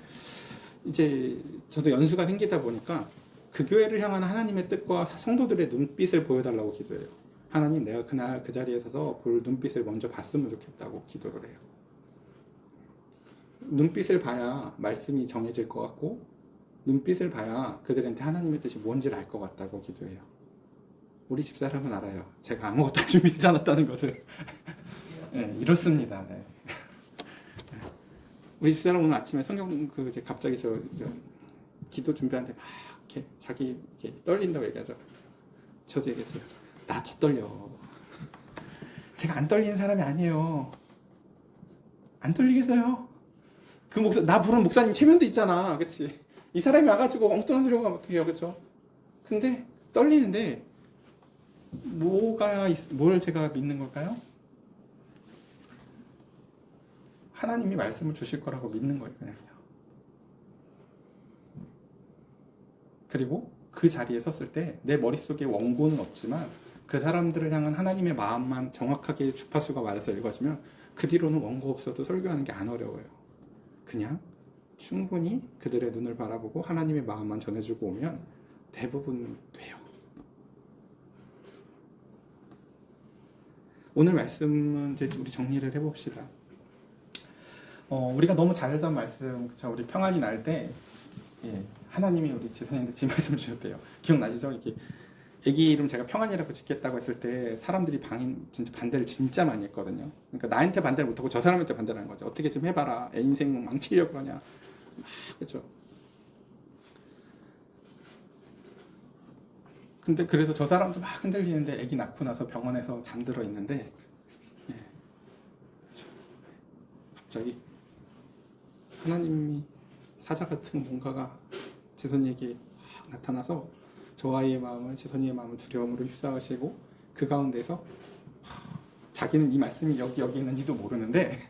이제 저도 연수가 생기다 보니까 그 교회를 향한 하나님의 뜻과 성도들의 눈빛을 보여달라고 기도해요. 하나님 내가 그날 그 자리에 서서 볼 눈빛을 먼저 봤으면 좋겠다고 기도를 해요. 눈빛을 봐야 말씀이 정해질 것 같고 눈빛을 봐야 그들한테 하나님의 뜻이 뭔지를 알 것 같다고 기도해요. 우리 집사람은 알아요. 제가 아무것도 준비하지 않았다는 것을. 네, 이렇습니다. 네. 우리 집사람 오늘 아침에 성경 이제 갑자기 저 기도 준비하는데 막 이렇게 자기 이렇게 떨린다고 얘기하죠. 저도 얘기했어요. 나 더 떨려. 제가 안 떨리는 사람이 아니에요. 안 떨리겠어요? 그 목사, 나 부른 목사님 체면도 있잖아. 그치? 이 사람이 와가지고 엉뚱한 소리 하면 어떡해요. 그쵸? 근데 떨리는데 뭘 제가 믿는 걸까요? 하나님이 말씀을 주실 거라고 믿는 거예요. 그냥요. 그리고 그 자리에 섰을 때 내 머릿속에 원고는 없지만 그 사람들을 향한 하나님의 마음만 정확하게 주파수가 맞아서 읽어지면 그 뒤로는 원고 없어도 설교하는 게 안 어려워요. 그냥 충분히 그들의 눈을 바라보고 하나님의 마음만 전해주고 오면 대부분 돼요. 오늘 말씀은 이제 우리 정리를 해봅시다. 우리가 너무 잘 알던 말씀, 그쵸? 우리 평안이 날 때, 예, 하나님이 우리 지선이한테 지금 말씀 주셨대요. 기억나시죠? 이렇게 애기 이름 제가 평안이라고 짓겠다고 했을 때 사람들이 진짜 반대를 진짜 많이 했거든요. 그러니까 나한테 반대를 못하고 저 사람한테 반대를 하는 거죠. 어떻게 좀 해봐라. 애 인생 망치려고 그러냐. 그렇죠. 근데 그래서 저 사람도 막 흔들리는데 애기 낳고 나서 병원에서 잠들어 있는데, 예, 그렇죠. 갑자기 하나님이 사자 같은 뭔가가 지선이에게 나타나서 저 아이의 마음을, 지선이의 마음을 두려움으로 휩싸으시고 그 가운데서 자기는 이 말씀이 여기 있는지도 모르는데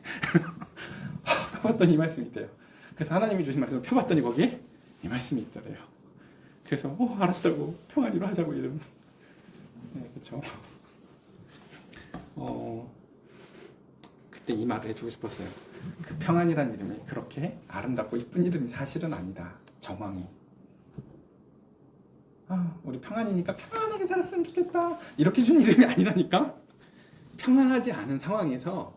펴봤더니 이 말씀이 있대요. 그래서 하나님이 주신 말씀을 펴봤더니 거기에 이 말씀이 있더래요. 그래서 알았다고 평안이로 하자고 이름. 네, 그렇죠. 그때 이 말을 해주고 싶었어요. 그 평안이란 이름이 그렇게 아름답고 이쁜 이름이 사실은 아니다. 정황이. 우리 평안이니까 평안하게 살았으면 좋겠다. 이렇게 준 이름이 아니라니까. 평안하지 않은 상황에서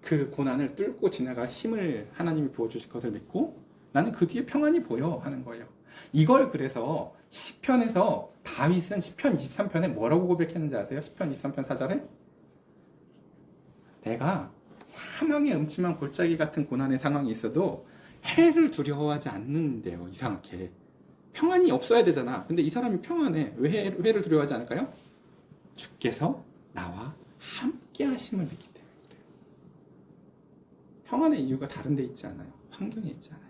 그 고난을 뚫고 지나갈 힘을 하나님이 부어주실 것을 믿고 나는 그 뒤에 평안이 보여 하는 거예요. 이걸 그래서 시편에서 다윗은 시편 23편에 뭐라고 고백했는지 아세요? 시편 23편 4절에 내가 사망의 음침한 골짜기 같은 고난의 상황이 있어도 해를 두려워하지 않는데요. 이상하게 평안이 없어야 되잖아. 근데 이 사람이 평안해. 왜 해를 두려워하지 않을까요? 주께서 나와 함께 하심을 믿기 때문에 그래요. 평안의 이유가 다른 데 있지 않아요. 환경에 있지 않아요.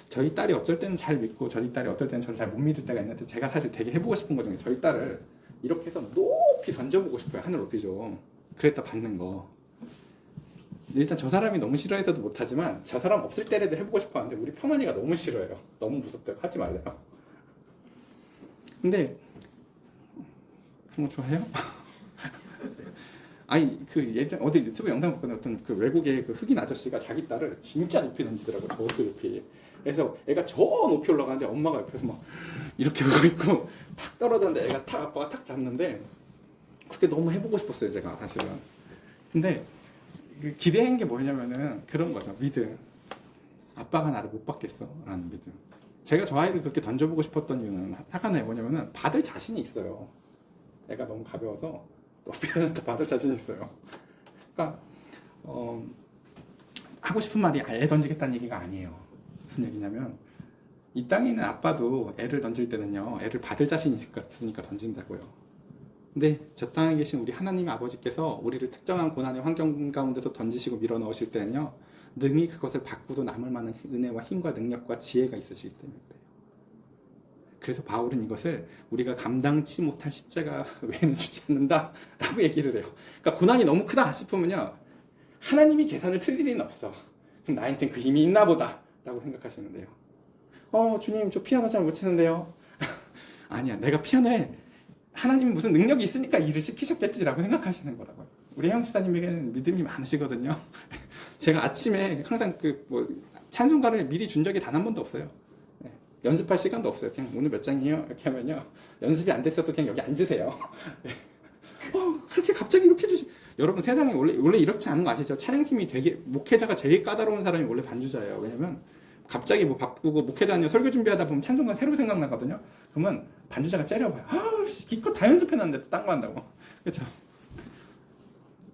저희 딸이 어쩔 때는 잘 믿고 저희 딸이 어떨 때는 저를 잘 못 믿을 때가 있는데 제가 사실 되게 해보고 싶은 거 중에 저희 딸을 이렇게 해서 높이 던져보고 싶어요. 하늘 높이 좀. 그랬다 받는 거. 일단 저 사람이 너무 싫어해서도 못하지만 저 사람 없을 때라도 해보고 싶어 하는데 우리 평안이가 너무 싫어해요. 너무 무섭다고 하지 말래요. 근데 그런 거 좋아해요? 아니 그 예전 어디 유튜브 영상 보거든 어떤 그 외국의 그 흑인 아저씨가 자기 딸을 진짜 높이 던지더라고. 저 높이. 그래서 애가 저 높이 올라가는데 엄마가 옆에서 막 이렇게 오고 있고 탁 떨어졌는데 애가 탁 아빠가 탁 잡는데 그게 너무 해보고 싶었어요 제가 사실은. 근데 기대한 게 뭐냐면은 그런 거죠. 믿음. 아빠가 나를 못 받겠어 라는 믿음. 제가 저 아이를 그렇게 던져보고 싶었던 이유는 하나에 뭐냐면은 받을 자신이 있어요. 애가 너무 가벼워서 높이는 받을 자신이 있어요. 그러니까 하고 싶은 말이 애 던지겠다는 얘기가 아니에요. 무슨 얘기냐면 이 땅에 있는 아빠도 애를 던질 때는요 애를 받을 자신이 있으니까 던진다고요. 근데 저 땅에 계신 우리 하나님 아버지께서 우리를 특정한 고난의 환경 가운데서 던지시고 밀어 넣으실 때는요 능히 그것을 바꾸도 남을 만한 은혜와 힘과 능력과 지혜가 있으시기 때문에 그래요. 그래서 바울은 이것을 우리가 감당치 못할 십자가 외에는 주지 않는다 라고 얘기를 해요. 그러니까 고난이 너무 크다 싶으면요 하나님이 계산을 틀릴 리는 없어. 그럼 나한테는 그 힘이 있나 보다 라고 생각하시는데요. 주님 저 피아노 잘 못 치는데요. 아니야 내가 피아노에 하나님은 무슨 능력이 있으니까 일을 시키셨겠지라고 생각하시는 거라고요. 우리 혜영 집사님에게는 믿음이 많으시거든요. 제가 아침에 항상 찬송가를 미리 준 적이 단 한 번도 없어요. 네. 연습할 시간도 없어요. 그냥 오늘 몇 장이에요? 이렇게 하면요. 연습이 안 됐어도 그냥 여기 앉으세요. 네. 그렇게 갑자기 이렇게 해주시. 여러분 세상에 원래 이렇지 않은 거 아시죠? 찬양팀이 되게 목회자가 제일 까다로운 사람이 원래 반주자예요. 왜냐면 갑자기 뭐 바쁘고 목회자님 설교 준비하다 보면 찬송가 새로 생각나거든요. 그러면 반주자가 째려봐요. 기껏 다 연습해놨는데 딴 거 한다고. 그렇죠?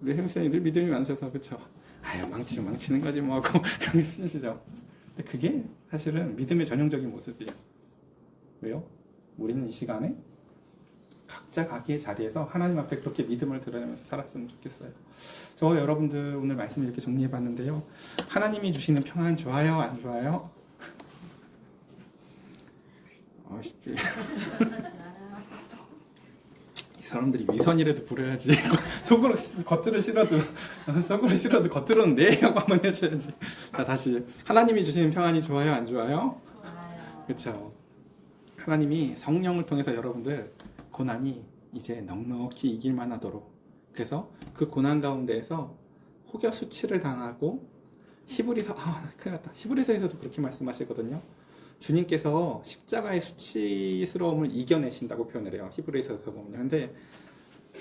우리 혜영쌤이 늘 믿음이 많으셔서 그렇죠. 아유 망치는 거지 뭐 하고 그냥 쓰시죠. 근데 그게 사실은 믿음의 전형적인 모습이에요. 왜요? 우리는 이 시간에 각자 자기의 자리에서 하나님 앞에 그렇게 믿음을 드러내면서 살았으면 좋겠어요. 저 여러분들 오늘 말씀을 이렇게 정리해봤는데요. 하나님이 주시는 평안 좋아요? 안 좋아요? 쉽지. 이 사람들이 위선이라도 부려야지. 속으로 겉으로 싫어도 겉으로는 네 하고 한번 해줘야지. 자 다시 하나님이 주시는 평안이 좋아요? 안 좋아요? 좋아요. 그렇죠. 하나님이 성령을 통해서 여러분들 고난이 이제 넉넉히 이길만 하도록, 그래서 그 고난 가운데에서 혹여 수치를 당하고 큰일 났다. 히브리서에서도 그렇게 말씀하시거든요. 주님께서 십자가의 수치스러움을 이겨내신다고 표현을 해요. 히브리서에서 보면. 근데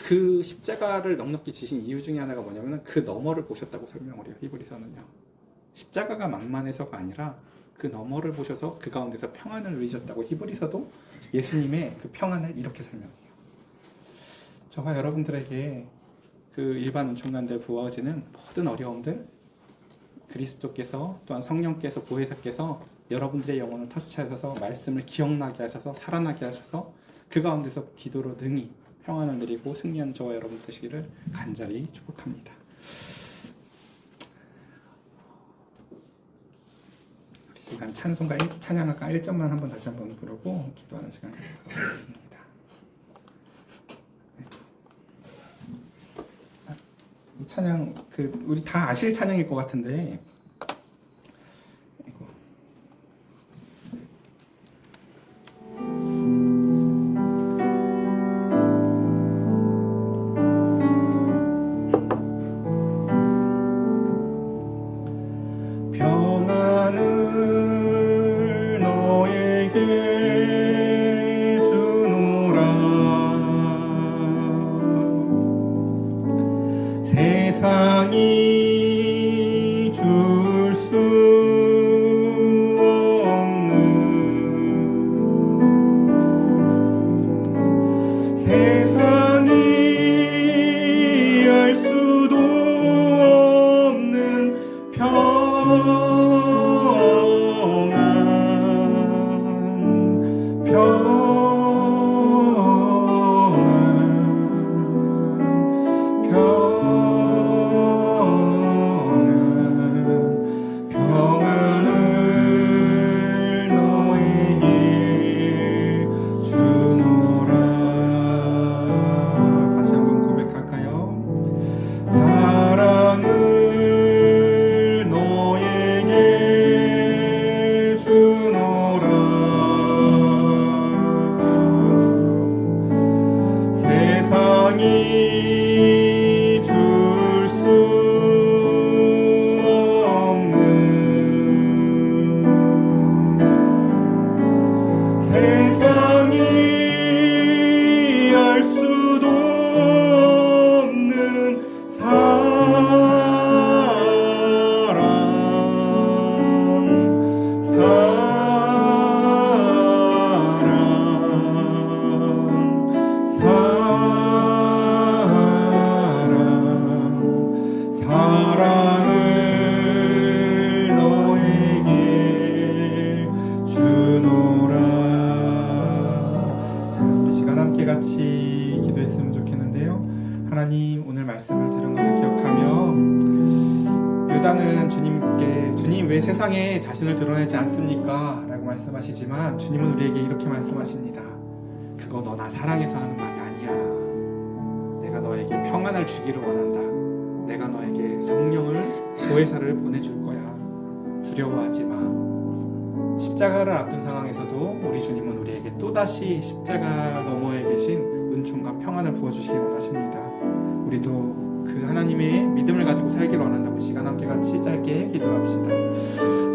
그 십자가를 넉넉히 지신 이유 중에 하나가 뭐냐면 그 너머를 보셨다고 설명을 해요. 히브리서는요. 십자가가 만만해서가 아니라 그 너머를 보셔서 그 가운데서 평안을 누리셨다고 히브리서도 예수님의 그 평안을 이렇게 설명해요. 저와 여러분들에게 그 일반 은총관들 부어지는 모든 어려움들, 그리스도께서 또한 성령께서 보혜사께서 여러분들의 영혼을 터치하셔서 말씀을 기억나게 하셔서 살아나게 하셔서 그 가운데서 기도로 능히 평안을 누리고 승리하는 저와 여러분 되시기를 간절히 축복합니다. 우리 시간 찬양할까 1점만 한번 다시 한번 부르고 기도하는 시간 갖도록 하겠습니다. 이 찬양 우리 다 아실 찬양일 것 같은데. 평안을 너에게 주노라. 세상이 줄 수 없는, 세상이 알 수도 없는 평안을 너에게 주노라. 다시 한번 고백할까요? 사랑을 너에게 주노라. 세상이 줄 수 없는, 세상이 알 수도 없는 사랑을 너에게 주노라. 자, 우리 시간 함께 같이 기도했으면 좋겠는데요. 하나님, 오늘 말씀을 들은 것을 기억하며 유다는 주님께 주님 왜 세상에 자신을 드러내지 않습니까? 라고 말씀하시지만 주님은 우리에게 이렇게 말씀하십니다. 그거 너 나 사랑해서 하는 말이 아니야. 내가 너에게 평안을 주기를 원한다. 내가 너에게 성령을 보혜사를 보내줄 거야. 두려워하지 마. 십자가를 앞둔 상황에서도 우리 주님은 우리에게 또다시 십자가 너머에 계신 은총과 평안을 부어주시기 원하십니다. 우리도 그 하나님의 믿음을 가지고 살기를 원한다고 시간 함께 같이 짧게 기도합시다.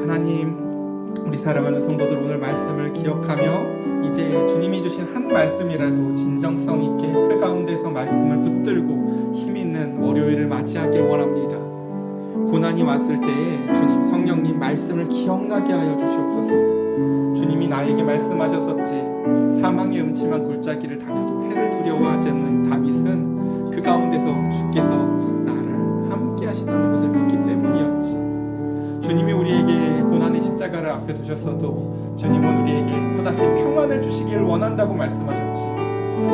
하나님, 우리 사랑하는 성도들 오늘 말씀을 기억하며 이제 주님이 주신 한 말씀이라도 진정성 있게 그 가운데서 말씀을 붙들고 힘있는 월요일을 맞이하길 원합니다. 고난이 왔을 때에 주님 성령님 말씀을 기억나게 하여 주시옵소서. 주님이 나에게 말씀하셨었지. 사망의 음침한 골짜기를 다녀도 해를 두려워하지 않는 다윗은 그 가운데서 주께서 나를 함께 함께 하신다는 것을 믿기 때문이었지. 주님이 우리에게 고난의 십자가를 앞에 두셨어도 주님은 우리에게 또다시 평안을 주시길 원한다고 말씀하셨지.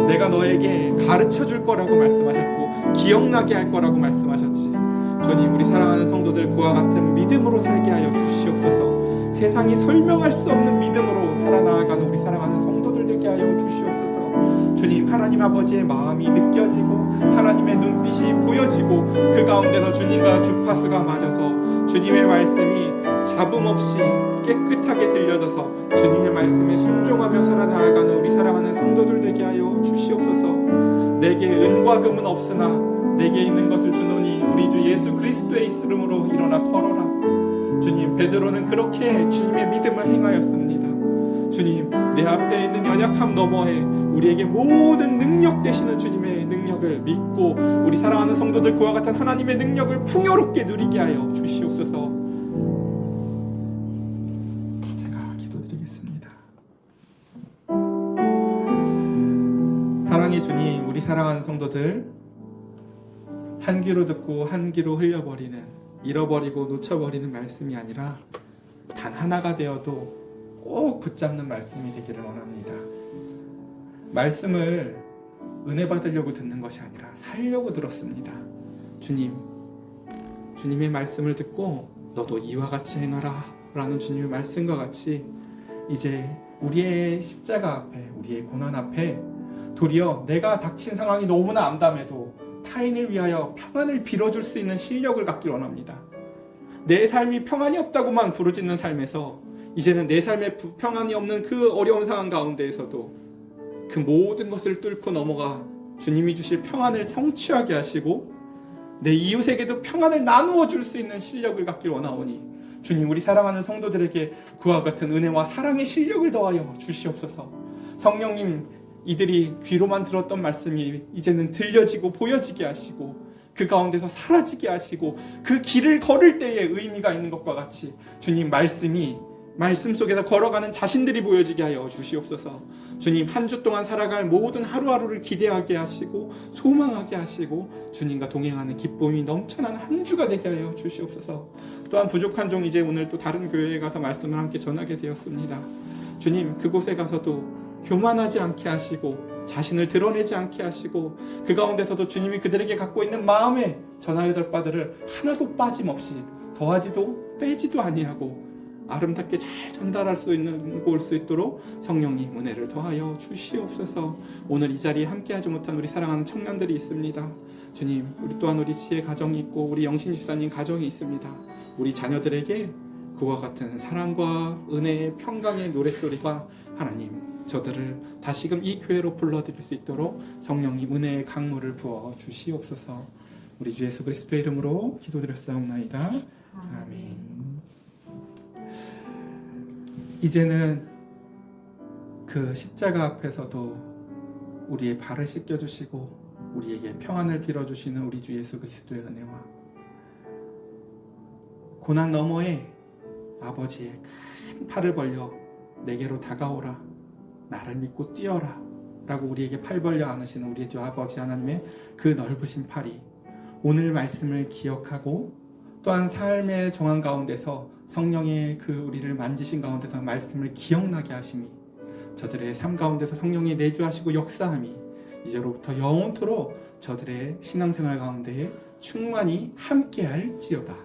내가 너에게 가르쳐 줄 거라고 말씀하셨고 기억나게 할 거라고 말씀하셨지. 주님, 우리 사랑하는 성도들 그와 같은 믿음으로 살게 하여 주시옵소서. 세상이 설명할 수 없는 믿음으로 살아나가는 우리 사랑하는 성도들 되게 하여 주시옵소서. 주님, 하나님 아버지의 마음이 느껴지고 하나님의 눈빛이 보여지고 그 가운데서 주님과 주파수가 맞아서 주님의 말씀이 잡음 없이 깨끗하게 들려져서 주님의 말씀에 순종하며 살아나가는 우리 사랑하는 성도들 되게 하여 주시옵소서. 내게 은과 금은 없으나 내게 있는 것을 주노니 우리 주 예수 그리스도의 이름으로 일어나 걸어라. 주님, 베드로는 그렇게 주님의 믿음을 행하였습니다. 주님, 내 앞에 있는 연약함 너머에 우리에게 모든 능력 되시는 주님의 능력을 믿고 우리 사랑하는 성도들 그와 같은 하나님의 능력을 풍요롭게 누리게 하여 주시옵소서. 제가 기도드리겠습니다. 사랑의 주님, 우리 사랑하는 성도들 한 귀로 듣고 한 귀로 흘려버리는, 잃어버리고 놓쳐버리는 말씀이 아니라 단 하나가 되어도 꼭 붙잡는 말씀이 되기를 원합니다. 말씀을 은혜 받으려고 듣는 것이 아니라 살려고 들었습니다. 주님의 말씀을 듣고 너도 이와 같이 행하라 라는 주님의 말씀과 같이 이제 우리의 십자가 앞에, 우리의 고난 앞에 도리어 내가 닥친 상황이 너무나 암담해도 타인을 위하여 평안을 빌어줄 수 있는 실력을 갖길 원합니다. 내 삶이 평안이 없다고만 부르짖는 삶에서 이제는 내 삶에 평안이 없는 그 어려운 상황 가운데에서도 그 모든 것을 뚫고 넘어가 주님이 주실 평안을 성취하게 하시고 내 이웃에게도 평안을 나누어 줄 수 있는 실력을 갖길 원하오니 주님, 우리 사랑하는 성도들에게 그와 같은 은혜와 사랑의 실력을 더하여 주시옵소서. 성령님, 이들이 귀로만 들었던 말씀이 이제는 들려지고 보여지게 하시고 그 가운데서 사라지게 하시고 그 길을 걸을 때에 의미가 있는 것과 같이 주님, 말씀 속에서 걸어가는 자신들이 보여지게 하여 주시옵소서. 주님, 한 주 동안 살아갈 모든 하루하루를 기대하게 하시고 소망하게 하시고 주님과 동행하는 기쁨이 넘쳐나는 한 주가 되게 하여 주시옵소서. 또한 부족한 종 이제 오늘 또 다른 교회에 가서 말씀을 함께 전하게 되었습니다. 주님, 그곳에 가서도 교만하지 않게 하시고 자신을 드러내지 않게 하시고 그 가운데서도 주님이 그들에게 갖고 있는 마음에 전하여야 될 바들을 하나도 빠짐없이 더하지도 빼지도 아니하고 아름답게 잘 전달할 수 있는 올 수 있도록 성령님 은혜를 더하여 주시옵소서. 오늘 이 자리에 함께하지 못한 우리 사랑하는 청년들이 있습니다. 주님, 우리 또한 우리 지혜 가정이 있고 우리 영신 집사님 가정이 있습니다. 우리 자녀들에게 그와 같은 사랑과 은혜의 평강의 노랫소리가 하나님 저들을 다시금 이 교회로 불러드릴 수 있도록 성령님 은혜의 강물을 부어 주시옵소서. 우리 주 예수 그리스도의 이름으로 기도드렸사옵나이다. 아멘. 이제는 그 십자가 앞에서도 우리의 발을 씻겨주시고 우리에게 평안을 빌어주시는 우리 주 예수 그리스도의 은혜와 고난 너머에 아버지의 큰 팔을 벌려 내게로 다가오라, 나를 믿고 뛰어라 라고 우리에게 팔 벌려 안으시는 우리 주 아버지 하나님의 그 넓으신 팔이 오늘 말씀을 기억하고 또한 삶의 정황 가운데서 성령의 그 우리를 만지신 가운데서 말씀을 기억나게 하심이 저들의 삶 가운데서 성령이 내주하시고 역사함이 이제로부터 영원토록 저들의 신앙생활 가운데에 충만히 함께할지어다.